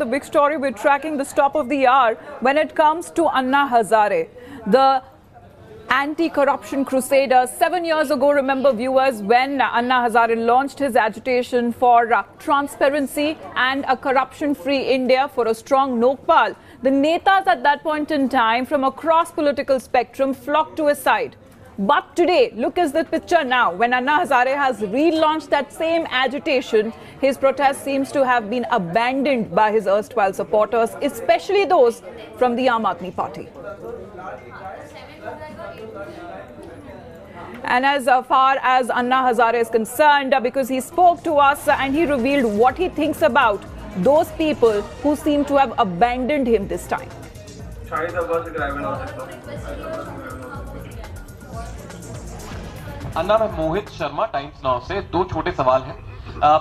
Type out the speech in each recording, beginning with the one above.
the big story we're tracking the stop of the hour when it comes to Anna Hazare, the anti-corruption crusader. 7 years ago, remember viewers, when Anna Hazare launched his agitation for transparency and a corruption-free India, for a strong Lokpal. The netas at that point in time from across political spectrum flocked to his side. But today, look at the picture now. When Anna Hazare has relaunched that same agitation, his protest seems to have been abandoned by his erstwhile supporters, especially those from the Aam Aadmi Party. And as far as Anna Hazare is concerned, because he spoke to us and he revealed what he thinks about those people who seem to have abandoned him this time. अन्ना, मैं Mohit Sharma, times now से। दो छोटे सवाल हैं।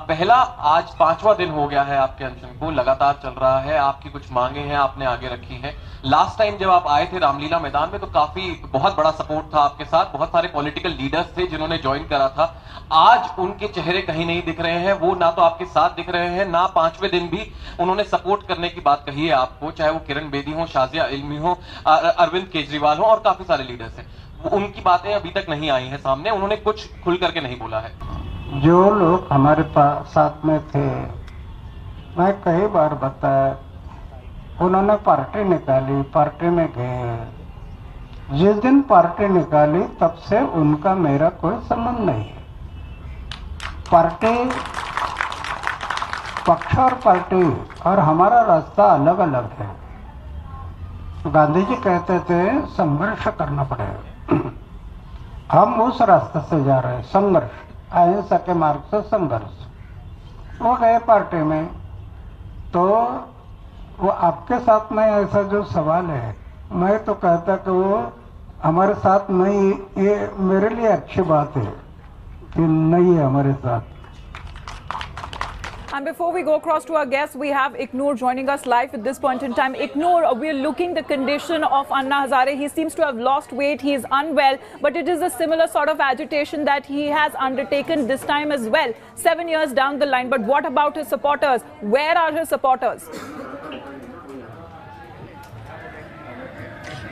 पहला, आज 5वां दिन हो गया है आपके अनशन को, लगातार चल रहा है, आपकी कुछ मांगे हैं आपने आगे रखी हैं। लास्ट टाइम जब आप आए थे रामलीला मैदान में तो काफी बहुत बड़ा सपोर्ट था आपके साथ, बहुत सारे पॉलिटिकल लीडर्स थे जिन्होंने ज्वाइन करा था। आज उनके चेहरे कहीं नहीं दिख रहे हैं, वो ना तो आपके साथ दिख रहे हैं, ना 5वें दिन भी उन्होंने सपोर्ट करने की बात कही है आपको, चाहे वो किरण बेदी हो, शाजिया इल्मी हो, अरविंद केजरीवाल हो और काफी सारे लीडर्स हैं। उनकी बातें अभी तक नहीं आई हैं सामने, उन्होंने कुछ खुल करके नहीं बोला है। जो लोग हमारे साथ में थे, मैं कई बार बताया, उन्होंने पार्टी निकाली, पार्टी में गए। जिस दिन पार्टी निकाली तब से उनका मेरा कोई संबंध नहीं है। पार्टी, पक्ष और पार्टी और हमारा रास्ता अलग अलग है। गांधी जी कहते थे संघर्ष करना पड़ेगा, हम उस रास्ते से जा रहे हैं, संघर्ष, अहिंसा के मार्ग से संघर्ष। वो गए पार्टी में, तो वो आपके साथ में ऐसा जो सवाल है, मैं तो कहता कि वो हमारे साथ नहीं, ये मेरे लिए अच्छी बात है कि नहीं है हमारे साथ। And before we go across to our guests, we have Ignore joining us live at this point in time. Ignore, we're looking the condition of Anna Hazare. He seems to have lost weight. He is unwell, but it is a similar sort of agitation that he has undertaken this time as well, 7 years down the line. But what about his supporters? Where are his supporters?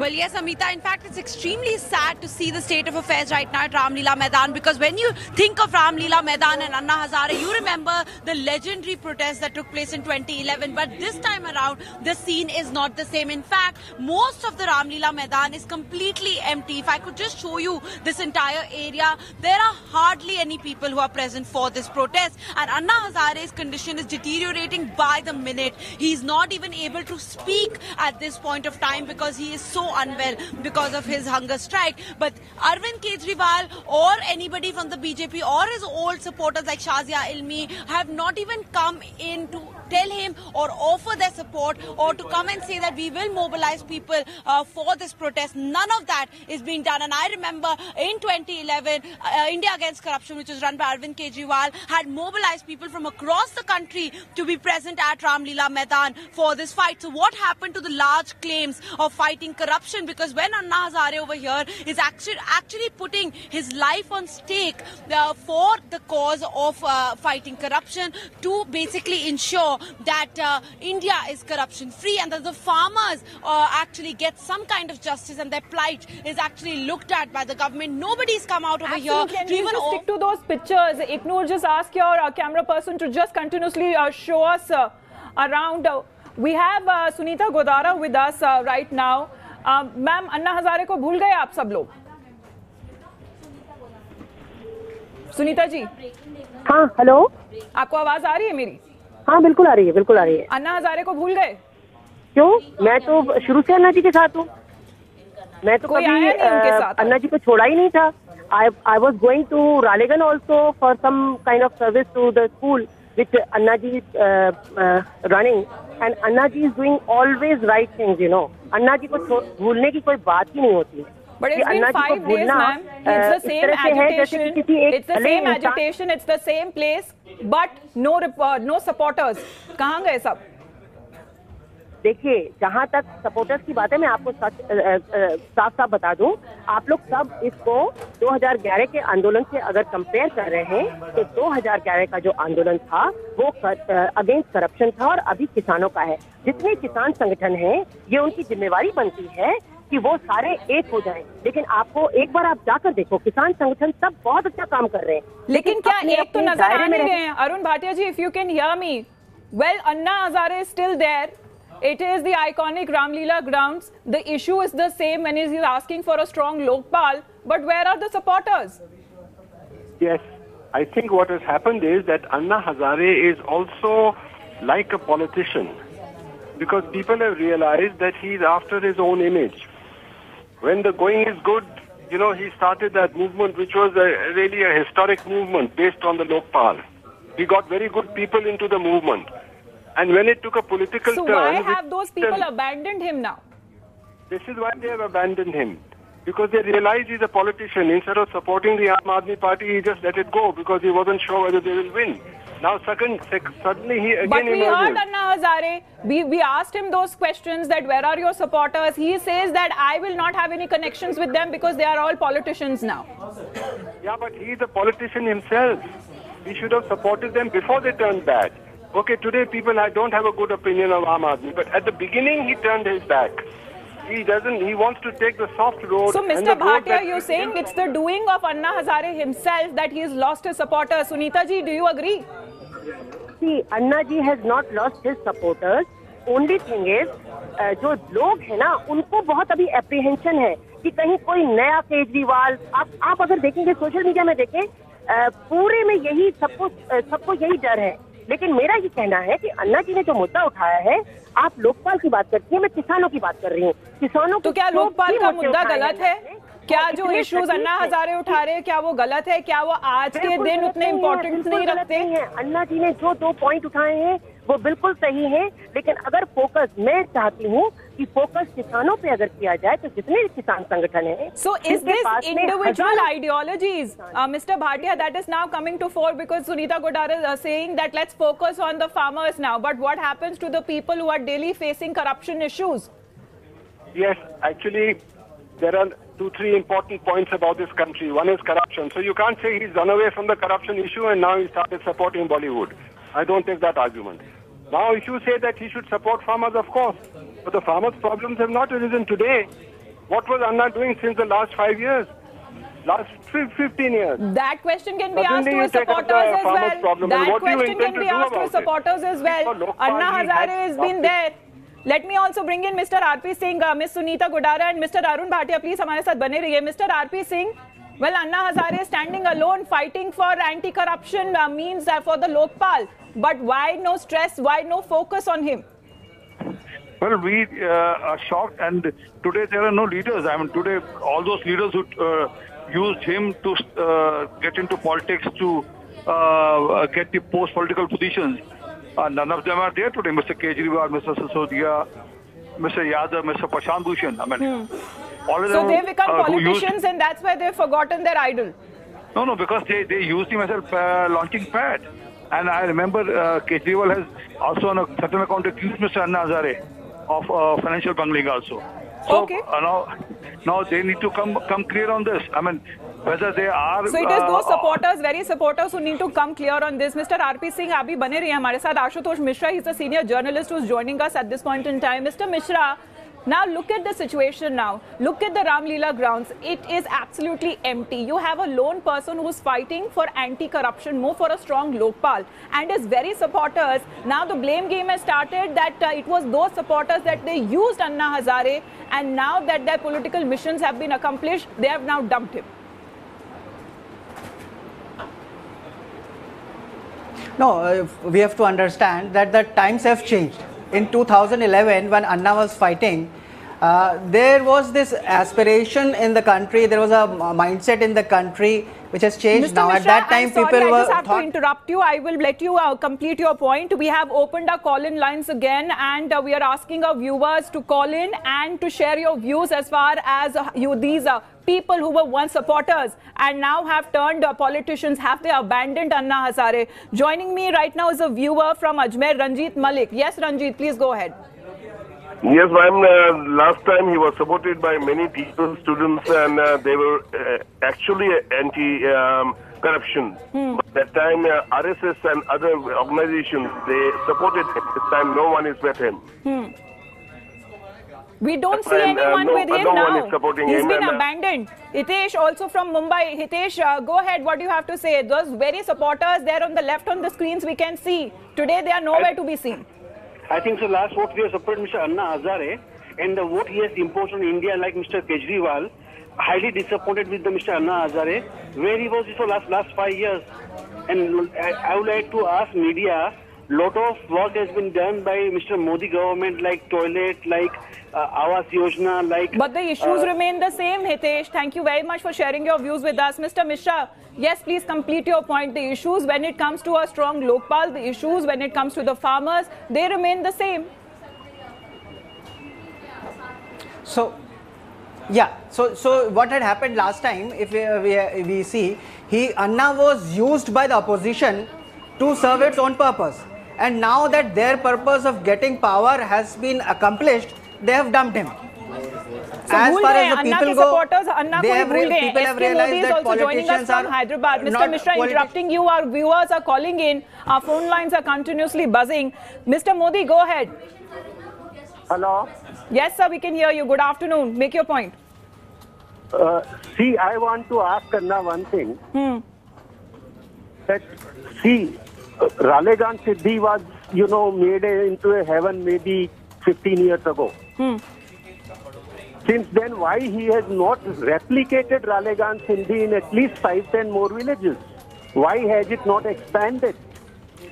Well, yes, Amita, in fact, it's extremely sad to see the state of affairs right now at Ramleela Maidan, because when you think of Ramleela Maidan and Anna Hazare, you remember the legendary protest that took place in 2011. But this time around, the scene is not the same. In fact, most of the Ramleela Maidan is completely empty. If I could just show you this entire area, there are hardly any people who are present for this protest. And Anna Hazare's condition is deteriorating by the minute. He's not even able to speak at this point of time because he is so unwell because of his hunger strike. But Arvind Kejriwal or anybody from the BJP or his old supporters like Shazia Ilmi have not even come in to tell him or offer their support or to come and say that we will mobilize people for this protest. None of that is being done. And I remember in 2011, India Against Corruption, which was run by Arvind Kejriwal, had mobilized people from across the country to be present at Ramleela Maidan for this fight. So what happened to the large claims of fighting corruption? Because when Anna Hazare over here is actually putting his life on stake for the cause of fighting corruption, to basically ensure that India is corruption free and that the farmers actually get some kind of justice and their plight is actually looked at by the government. Nobody's come out over here Can to you even just stick to those pictures? Ignore, just ask your camera person to just continuously show us around. We have Sunita Godara with us right now. Ma'am, Anna Hazare को भूल गए आप सब लोग? सुनीता जी, हाँ, hello, आपको आवाज आ रही है मेरी? हाँ, बिल्कुल आ रही है, बिल्कुल आ रही है। अन्ना हजारे को भूल गए? क्यों? मैं तो शुरू से अन्ना जी के साथ हूँ। मैं तो कोई कभी आया नहीं उनके साथ? अन्ना जी को छोड़ा ही नहीं था। I was going to Ralegan also for some kind of service to the school which Anna ji is running, and Anna ji is doing always right things, you know. अन्ना जी को भूलने की कोई बात ही नहीं होती। But it's been 5 days, ma'am. It's the same agitation. It's the same agitation. It's the same place, but no supporters. कहाँ गए सब? देखिए, जहां तक सपोर्टर्स की बात है, मैं आपको साफ साफ बता दूं, आप लोग सब इसको 2011 के आंदोलन से अगर कंपेयर कर रहे हैं तो 2011 का जो आंदोलन था वो अगेंस्ट करप्शन था और अभी किसानों का है। जितने किसान संगठन हैं, ये उनकी जिम्मेवारी बनती है कि वो सारे एक हो जाएं। लेकिन आपको एक बार आप जाकर देखो, किसान संगठन सब बहुत अच्छा काम कर रहे हैं, लेकिन क्या एक तो नजर आ नहीं रहे हैं? Arun Bhatia ji, if you can hear me, well, Anna Hazare is still there. It is the iconic Ramlila grounds. The issue is the same when he is asking for a strong Lokpal. But where are the supporters? Yes, I think what has happened is that Anna Hazare is also like a politician, because people have realized that he is after his own image. When the going is good, you know, he started that movement, which was really a historic movement based on the Lokpal. He got very good people into the movement. And when it took a political turn... So why have those people abandoned him now? This is why they have abandoned him. Because they realize he's a politician. Instead of supporting the Aam Aadmi Party, he just let it go because he wasn't sure whether they will win. Now suddenly he again But we emerges. heard Anna Hazare. We asked him those questions that where are your supporters? He says that I will not have any connections with them because they are all politicians now. Yeah, but he's a politician himself. He should have supported them before they turned bad. Okay, today people don't have a good opinion of Aam Aadmi, but at the beginning he turned his back. He wants to take the soft road. So Mr. Bhatia, you're saying it's the doing of Anna Hazare himself that he has lost his supporters. Sunita ji, do you agree? See, Anna ji has not lost his supporters. Only thing is, जो लोग हैं ना, उनको बहुत अभी apprehension है कि कहीं कोई नया केजरीवाल, आप अगर देखेंगे सोशल मीडिया में देखें, पूरे में यही सबको यही डर है। लेकिन मेरा ये कहना है कि अन्ना जी ने जो मुद्दा उठाया है, आप लोकपाल की बात करती है, मैं किसानों की बात कर रही हूँ। किसानों तो क्या लोकपाल का मुद्दा गलत है? क्या जो इश्यूज अन्ना हजारे उठा रहे हैं, क्या वो गलत है? क्या वो आज के दिन उतने इम्पोर्टेंस नहीं रखते हैं? अन्ना जी ने जो 2 पॉइंट उठाए हैं वो बिल्कुल सही है, लेकिन अगर फोकस, मैं चाहती हूँ कि फोकस किसानों पे अगर किया जाए तो जितने किसान संगठन हैं, so is this individual ideologies, Mr. Bhatia, that is now coming to fore because Sunita Godara is saying that let's focus on the farmers now, but what happens to the people who are daily facing corruption issues? Yes, actually there are 2-3 important points about this country. One is corruption. So you can't say he's run away from the corruption issue and now he started supporting Bollywood. I don't take that argument. Now, if you say that he should support farmers, of course, but the farmers' problems have not arisen today. What was Anna doing since the last 5 years? Last 15 years? That question can be asked to his supporters as well. That question can be asked to his supporters as well. Anna Hazare has been there. Let me also bring in Mr. R.P. Singh, Ms. Sunita Godara and Mr. Arun Bhatia. Please हमारे साथ बने रहिए. Mr. R.P. Singh, well, Anna Hazare is standing alone fighting for anti-corruption means for the Lokpal. But why no stress? Why no focus on him? Well, we are shocked, and today there are no leaders. I mean, today all those leaders who used him to get into politics, to get the post-political positions, none of them are there today. Mr. Kejriwal, Mr. Sisodia, Mr. Yadav, Mr. Prashant Bhushan. I mean, all of them. So they become politicians, and that's why they've forgotten their idol. No, because they used him as a launching pad. And I remember Kejriwal has also on a certain account accused Mr. Anna Hazare of financial bungling also. So okay. Now they need to come clear on this. I mean, whether they are... So it is those supporters, very supporters who need to come clear on this. Mr. R.P. Singh, आप भी बने रहिए हमारे साथ. Ashutosh Mishra, he's a senior journalist who's joining us at this point in time. Mr. Mishra, now look at the situation now. Look at the Ramlila grounds. It is absolutely empty. You have a lone person who's fighting for anti-corruption, more for a strong Lokpal, and his very supporters. Now the blame game has started that it was those supporters that they used Anna Hazare, and now that their political missions have been accomplished, they have now dumped him. No, we have to understand that the times have changed. In 2011, when Anna was fighting, there was this aspiration in the country, there was a mindset in the country which has changed. Mr. Now. Mishra, At that time, I'm people sorry, were I just have to interrupt you. I will let you complete your point. We have opened our call-in lines again, and we are asking our viewers to call in and to share your views as far as these people who were once supporters and now have turned politicians. Have they abandoned Anna Hazare? Joining me right now is a viewer from Ajmer, Ranjit Malik. Yes, Ranjit, please go ahead. Yes, ma'am. Last time he was supported by many teachers, students, and they were actually anti-corruption. But that time, RSS and other organizations, they supported him. This time, no one is with him. We don't see anyone with him no now. One is supporting He's him been abandoned. Hitesh, also from Mumbai. Hitesh, go ahead. What do you have to say? Those very supporters there on the left on the screens we can see. Today, they are nowhere to be seen. I think so. Last vote we have supported Mr. Anna Hazare, and the vote he has imposed on India, like Mr. Kejriwal, highly disappointed with the Mr. Anna Hazare, where he was for last 5 years. And I would like to ask media, lot of work has been done by Mr. Modi government, like toilet, like Awas Yojana, like. But the issues remain the same, Hitesh. Thank you very much for sharing your views with us, Mr. Mishra. Yes, please complete your point. The issues when it comes to a strong Lokpal, the issues when it comes to the farmers, they remain the same. So, yeah. So what had happened last time, if we see, Anna was used by the opposition to serve its own purpose. And now that their purpose of getting power has been accomplished, they have dumped him. So as far as the people go, people have realized is that also joining us from Hyderabad. Mr. Mishra, interrupting you. Our viewers are calling in. Our phone lines are continuously buzzing. Mr. Modi, go ahead. Hello. Yes, sir, we can hear you. Good afternoon. Make your point. See, I want to ask Anna one thing. That, see, Ralegan Siddhi was, made into a heaven maybe 15 years ago. Since then, why he has not replicated Ralegan Sindhi in at least 5-10 more villages? Why has it not expanded?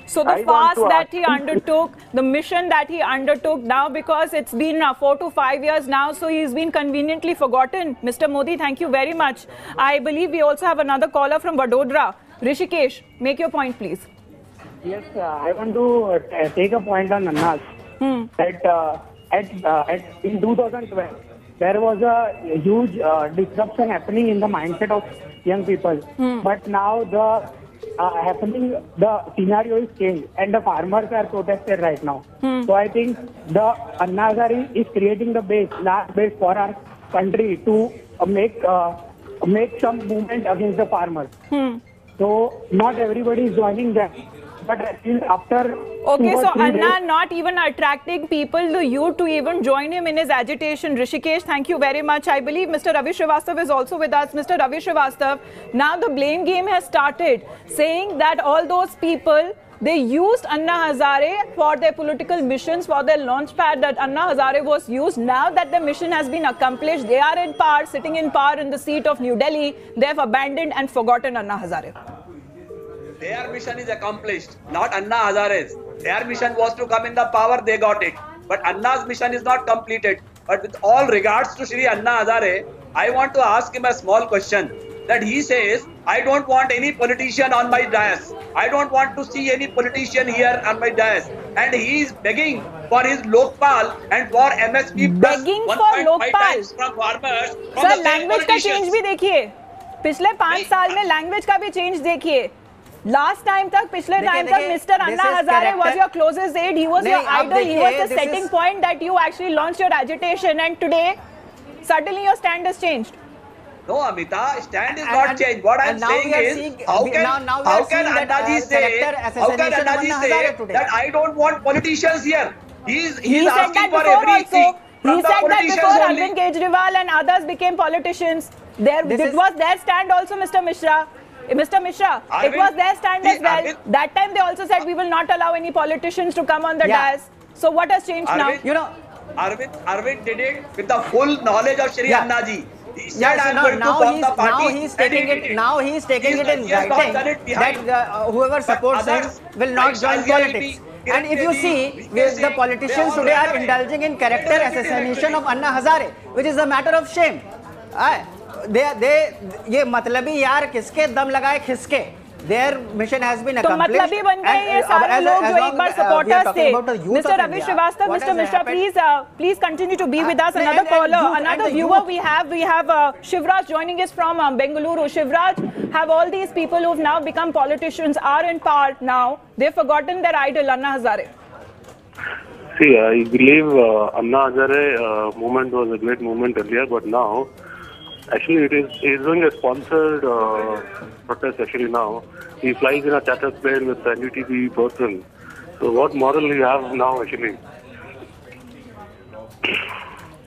So the fast that he undertook, the mission that he undertook now, because it's been 4 to 5 years now, so he's been conveniently forgotten. Mr. Modi, thank you very much. I believe we also have another caller from Vadodara. Rishikesh, make your point, please. Yes, I want to take a point on Anna's. That in 2012, there was a huge disruption happening in the mindset of young people. But now the scenario is changed and the farmers are protested right now. So I think the Anna Hazare is creating the last base for our country to make some movement against the farmers. So not everybody is joining them. But after okay, so Anna not even attracting people, the youth, to even join him in his agitation. Rishikesh, thank you very much. I believe Mr. Ravi Srivastav is also with us. Mr. Ravi Srivastav, now the blame game has started, saying that all those people, they used Anna Hazare for their political missions, for their launch pad, that Anna Hazare was used. Now that the mission has been accomplished, they are in power, sitting in power in the seat of New Delhi. They have abandoned and forgotten Anna Hazare. Their mission is accomplished, not Anna Hazare's. Their mission was to come in the power, they got it. But Anna's mission is not completed. But with all regards to Shri Anna Hazare, I want to ask him a small question. That he says, I don't want any politician on my dais. I don't want to see any politician here on my dais. And he is begging for his Lokpal and for MSP plus 1.5 times from farmers. Sir, language का change भी देखिए. पिछले 5 साल में language का भी change देखिए. Last time तक, पिछले time तक, Mr. Anna Hazare was your closest aide. He was your idol. He was the setting point that you actually launched your agitation. And today, suddenly your stand has changed. No, Amita, stand is not changed. What I am saying is, how can Annaji say that I don't want politicians here? He's asking for everything. He said that before Arvind Kejriwal and others became politicians. It was their stand also, Mr. Mishra. Mr. Mishra, it was their stand as well. That time they also said we will not allow any politicians to come on the dais. So what has changed now? Arvind did it with the full knowledge of Shri Annaji. He said now he's taking it in writing that whoever supports him will not join politics. And if you see, the politicians today are indulging in character assassination of Anna Hazare, which is a matter of shame. ये मतलबी यार किसके दम लगाए खिसके. Their mission has been accomplished. तो मतलबी बन गए ये सारे लोग जो एक बार supporters थे. Mr. Ravi Srivastav, Mr. Mishra, please continue to be with us. Another caller, another viewer we have Shivraj joining us from Bengaluru. Shivraj, have all these people who've now become politicians are in power now. They've forgotten their idol Anna Hazare. See, I believe Anna Hazare movement was a great movement earlier, but now, actually, it is doing a sponsored protest. Actually, now he flies in a charter plane with an NDTV person. So, what moral you have now, actually?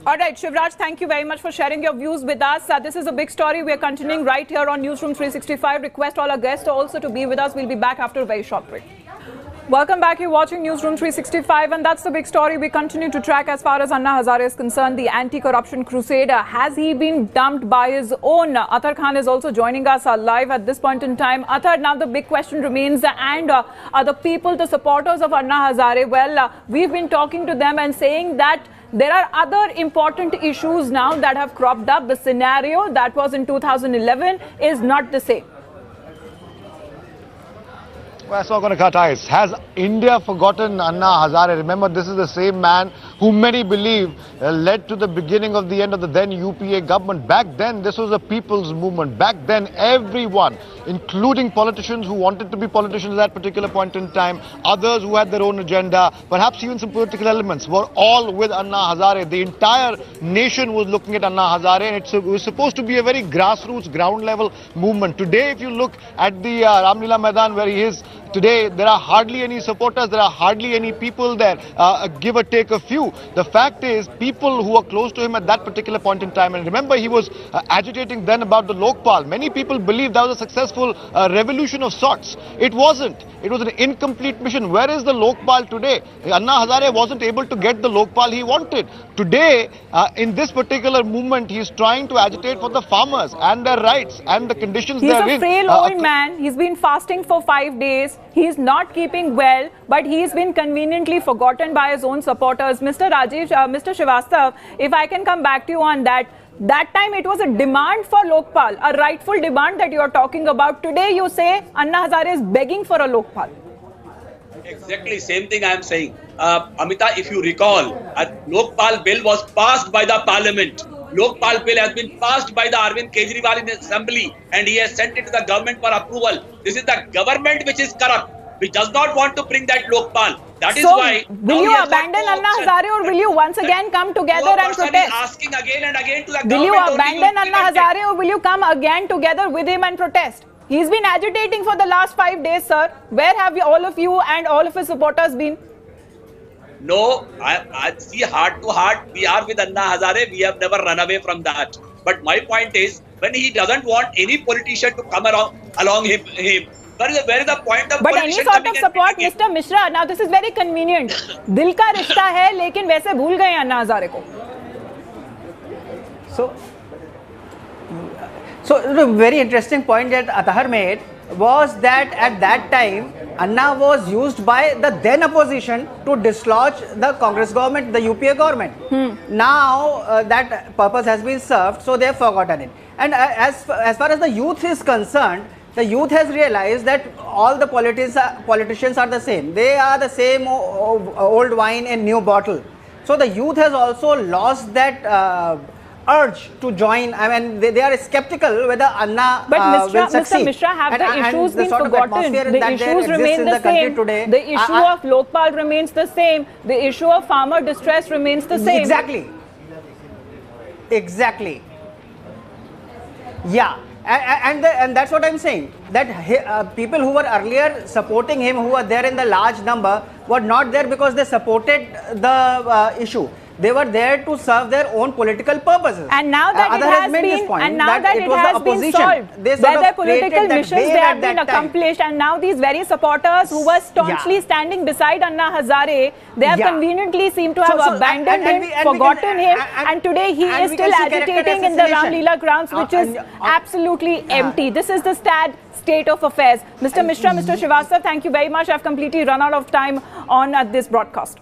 All right, Shivraj, thank you very much for sharing your views with us. This is a big story. We are continuing right here on Newsroom 365. Request all our guests also to be with us. We'll be back after a very short break. Welcome back. You're watching Newsroom 365, and that's the big story we continue to track as far as Anna Hazare is concerned. The anti-corruption crusader, has he been dumped by his own? Athar Khan is also joining us live at this point in time. Athar, now the big question remains, and the people, the supporters of Anna Hazare, well, we've been talking to them and saying that there are other important issues now that have cropped up. The scenario that was in 2011 is not the same. Well, that's not going to cut ice. Has India forgotten Anna Hazare? Remember, this is the same man who many believe led to the beginning of the end of the then UPA government. Back then, this was a people's movement. Back then, everyone, including politicians who wanted to be politicians at that particular point in time, others who had their own agenda, perhaps even some political elements, were all with Anna Hazare. The entire nation was looking at Anna Hazare, and it was supposed to be a very grassroots, ground level movement. Today, if you look at the Ramlila Maidan where he is, today, there are hardly any supporters, there are hardly any people there, give or take a few. The fact is, people who are close to him at that particular point in time, and remember, he was agitating then about the Lokpal. Many people believe that was a successful revolution of sorts. It wasn't. It was an incomplete mission. Where is the Lokpal today? Anna Hazare wasn't able to get the Lokpal he wanted. Today, in this particular movement, he is trying to agitate for the farmers and their rights and the conditions they're in. He's a frail old man. He's been fasting for 5 days. He's not keeping well, but he's been conveniently forgotten by his own supporters. Mr. Rajiv, Mr. Srivastav, if I can come back to you on that. That time it was a demand for Lokpal, a rightful demand that you are talking about. Today you say Anna Hazare is begging for a Lokpal. Exactly same thing I am saying. Amita, if you recall, a Lokpal bill was passed by the parliament. Lokpal bill has been passed by the Arvind Kejriwal in the assembly, and he has sent it to the government for approval. This is the government which is corrupt, which does not want to bring that Lokpal. That is why. Will you abandon Anna Hazare, or will you once again come together and protest? Asking again and again to the will you government. Abandon Anna Hazare, or will you come again together with him and protest? He's been agitating for the last 5 days, sir. Where have all of you and all of his supporters been? No, I see heart to heart, we are with Anna Hazare. We have never run away from that. But my point is, when he doesn't want any politician to come along him, where is the point of? But any sort of support, Mr. Mishra. Now this is very convenient. Dil ka rishta hai, lekin वैसे भूल गए Anna Hazare को. So the very interesting point that Athar made was that at that time, Anna was used by the then opposition to dislodge the Congress government, the UPA government. Now that purpose has been served, so they have forgotten it. And as far as the youth is concerned, the youth has realized that all the politicians are the same. They are the same old wine in new bottle. So the youth has also lost that urge to join. I mean, they are skeptical whether Anna will succeed. Mr. Mishra, have the issues been forgotten? The issues remain the same. The issue of Lokpal remains the same. The issue of farmer distress remains the same. Exactly. Yeah. And that's what I'm saying, that people who were earlier supporting him, who were there in the large number, were not there because they supported the issue. They were there to serve their own political purposes. And now that it has been solved, whether political missions they have been accomplished, and now these very supporters who were staunchly standing beside Anna Hazare, they have conveniently seemed to have abandoned him, forgotten him, and today he is still agitating in the Ramlila grounds, which is absolutely empty. This is the sad state of affairs. Mr. Mishra, Mr. Srivastav, thank you very much. I've completely run out of time on this broadcast.